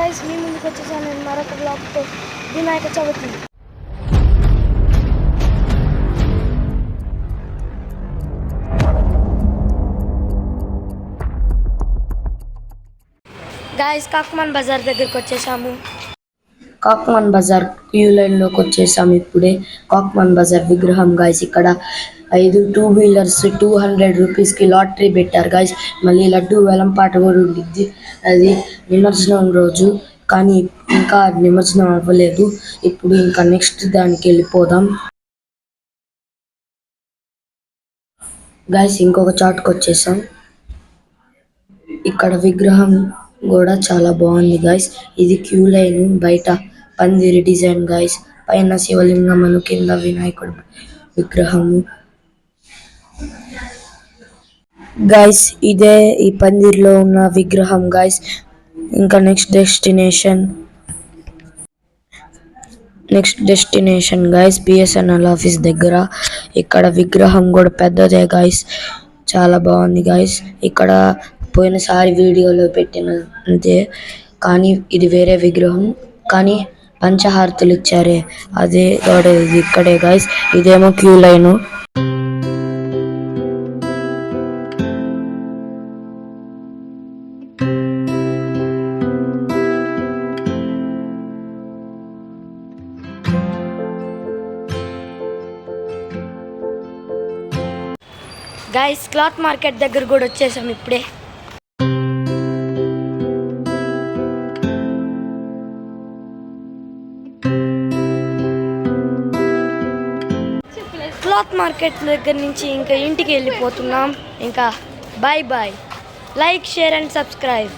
Guys, మీ ముందుకు వచ్చేసాను నేను మరొక బ్లాగ్తో. వినాయక చవితి గైస్, కాకమాన్ బజార్ దగ్గరికి వచ్చేసాము. కాక్మాన్ బజార్ క్యూ లైన్లోకి వచ్చేసాము ఇప్పుడే. కాక్మాన్ బజార్ విగ్రహం గాయస్. ఇక్కడ 5 2-వీలర్స్ 200 రూపీస్కి లాటరీ పెట్టారు గాయస్. మళ్ళీ లడ్డు వేలంపాట కూడా ఉండిద్ది. అది నిమజ్జనం రోజు, కానీ ఇంకా నిమజ్జనం అవ్వలేదు. ఇప్పుడు ఇంకా నెక్స్ట్ దానికి వెళ్ళిపోదాం గాయస్. ఇంకొక చాటుకు వచ్చేసాం. ఇక్కడ విగ్రహం కూడా చాలా బాగుంది గాయస్. ఇది క్యూ లైన్ బయట పందిరి డిజైన్ గాయస్. పైన శివలింగమును, కింద వినాయకుడు విగ్రహము గాయస్. ఇదే ఈ పందిరిలో ఉన్న విగ్రహం గాయస్. ఇంకా next destination guys BSNL office దగ్గర. ఇక్కడ విగ్రహం కూడా పెద్దదే గాయస్, చాలా బాగుంది గాయస్. ఇక్కడ పోయినసారి వీడియోలో పెట్టిన అంతే, కానీ ఇది వేరే విగ్రహం. కానీ పంచహారతులు ఇచ్చారే అదే ఇది ఇక్కడే గాయస్. ఇదేమో queue line. Guys, cloth market దగ్గర కూడా వచ్చేసాం ఇప్పుడే. క్లాత్ మార్కెట్ దగ్గర నుంచి ఇంకా ఇంటికి వెళ్ళిపోతున్నాం. ఇంకా bye bye. Like, share and subscribe.